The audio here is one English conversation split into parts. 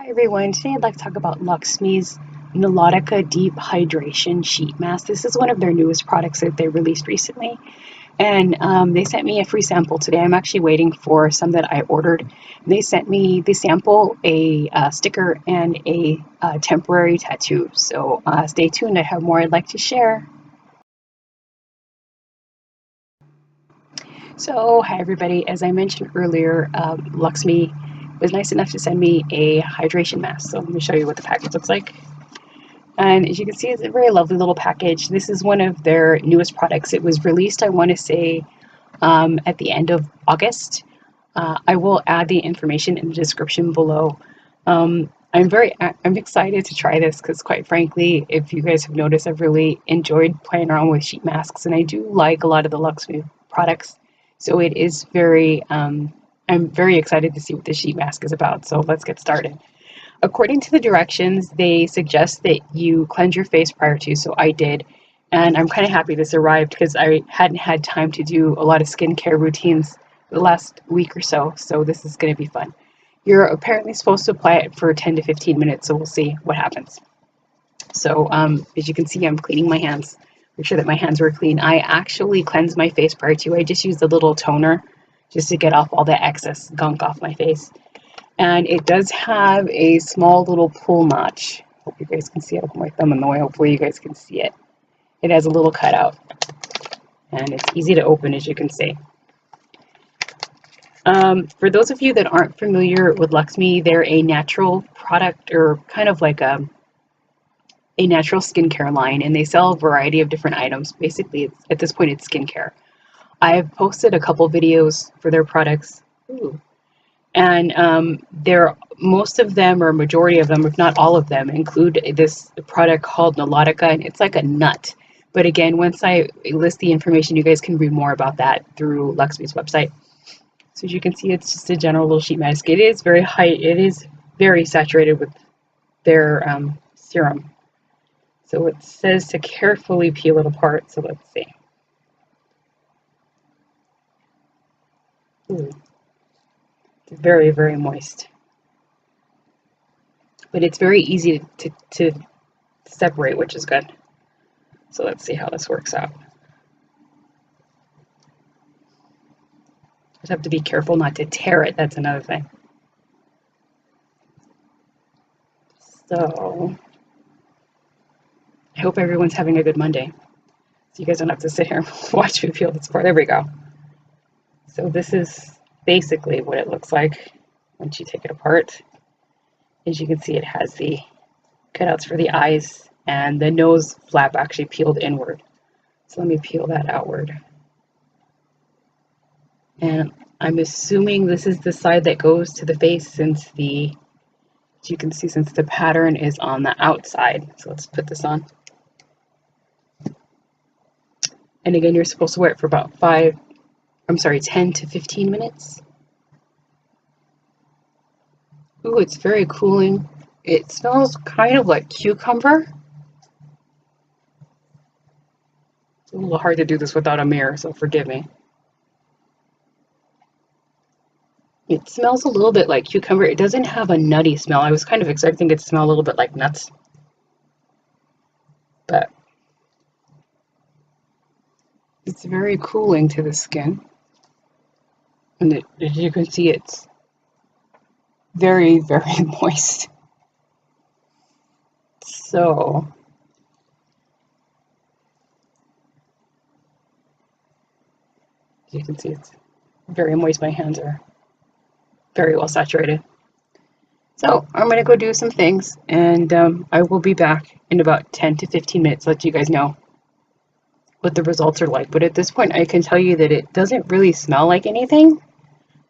Hi everyone, today I'd like to talk about LXMI's Nilotica Deep Hydration Sheet Mask. This is one of their newest products that they released recently, and they sent me a free sample today. I'm actually waiting for some that I ordered. They sent me the sample, a sticker, and a temporary tattoo. So stay tuned, I have more I'd like to share. So hi everybody, as I mentioned earlier, LXMI was nice enough to send me a hydration mask. So let me show you what the package looks like. And as you can see, it's a very lovely little package. This is one of their newest products. It was released, I want to say, at the end of August. I will add the information in the description below. I'm excited to try this because, quite frankly, if you guys have noticed, I've really enjoyed playing around with sheet masks, and I do like a lot of the LXMI products. So it is I'm very excited to see what the sheet mask is about, so let's get started. According to the directions, they suggest that you cleanse your face prior to, so I did, and I'm kind of happy this arrived because I hadn't had time to do a lot of skincare routines the last week or so, so this is going to be fun. You're apparently supposed to apply it for 10 to 15 minutes, so we'll see what happens. So as you can see, I'm cleaning my hands. Make sure that my hands were clean. I actually cleansed my face prior to. I just used a little toner just to get off all the excess gunk off my face. And it does have a small little pull notch. Hope you guys can see it. I'll put my thumb in the way. Hopefully you guys can see it. It has a little cutout. And it's easy to open, as you can see. For those of you that aren't familiar with LXMI, they're a natural product, or kind of like a natural skincare line, and they sell a variety of different items. Basically, at this point, it's skincare. I've posted a couple videos for their products. Ooh. And most of them, or majority of them, if not all of them, include this product called Nilotica, and it's like a nut. But again, once I list the information, you guys can read more about that through LXMI's website. So as you can see, it's just a general little sheet mask. It is very it is very saturated with their serum. So it says to carefully peel it apart. So let's see. Ooh. It's very, very moist. But it's very easy to separate, which is good. So let's see how this works out. Just have to be careful not to tear it. That's another thing. So I hope everyone's having a good Monday. So you guys don't have to sit here and watch me peel this apart. There we go. So this is basically what it looks like once you take it apart. As you can see, it has the cutouts for the eyes, and the nose flap actually peeled inward. So let me peel that outward. And I'm assuming this is the side that goes to the face, since as you can see, since the pattern is on the outside. So let's put this on. And again, you're supposed to wear it for about 10 to 15 minutes. Ooh, it's very cooling. It smells kind of like cucumber. It's a little hard to do this without a mirror, so forgive me. It smells a little bit like cucumber. It doesn't have a nutty smell. I was kind of expecting it to smell a little bit like nuts. But it's very cooling to the skin. And as you can see, it's very, very moist. So as you can see, it's very moist. My hands are very well saturated. So I'm going to go do some things, and I will be back in about 10 to 15 minutes to let you guys know what the results are like. But at this point, I can tell you that it doesn't really smell like anything.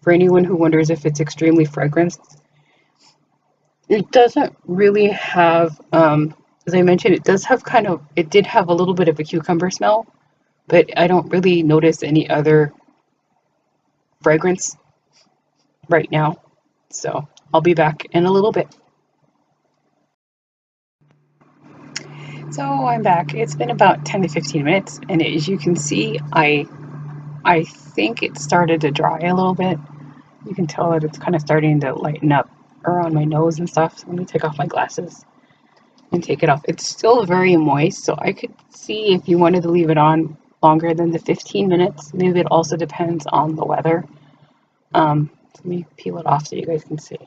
For anyone who wonders if it's extremely fragranced, it doesn't really have, as I mentioned, it did have a little bit of a cucumber smell, but I don't really notice any other fragrance right now. So I'll be back in a little bit. So I'm back. It's been about 10 to 15 minutes, and as you can see, I think it started to dry a little bit. You can tell that it's kind of starting to lighten up. or on my nose and stuff. So let me take off my glasses and take it off. It's still very moist, so I could see if you wanted to leave it on longer than the 15 minutes. Maybe it also depends on the weather. Let me peel it off so you guys can see.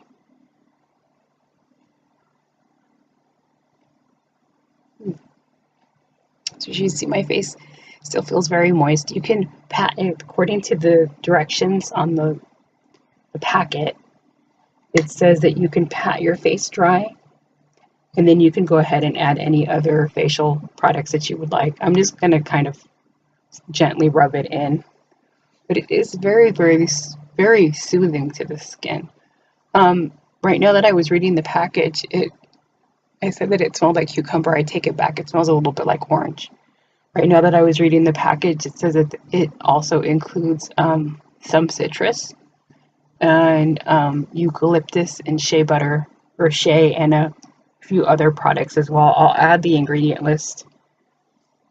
So as you see, my face still feels very moist. You can pat it according to the directions on the packet. It says that you can pat your face dry, and then you can go ahead and add any other facial products that you would like. I'm just going to kind of gently rub it in, but it is very, very, very soothing to the skin. Right now that I was reading the package, I said that it smelled like cucumber. I take it back. It smells a little bit like orange. Right now that I was reading the package, it says that it also includes some citrus and eucalyptus and shea butter, or shea, and a few other products as well. I'll add the ingredient list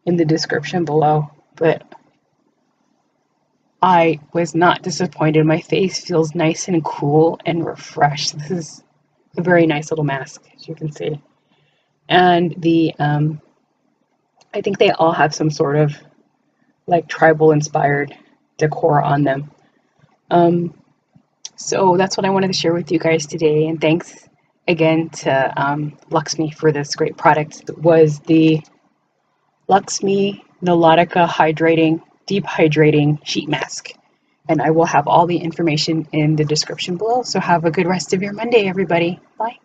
in the description below, but I was not disappointed. My face feels nice and cool and refreshed. This is a very nice little mask, as you can see. And the I think they all have some sort of like tribal inspired decor on them. So that's what I wanted to share with you guys today, and thanks again to LXMI for this great product. It was the LXMI Nilotica Deep Hydrating Sheet Mask. And I will have all the information in the description below. So have a good rest of your Monday, everybody. Bye.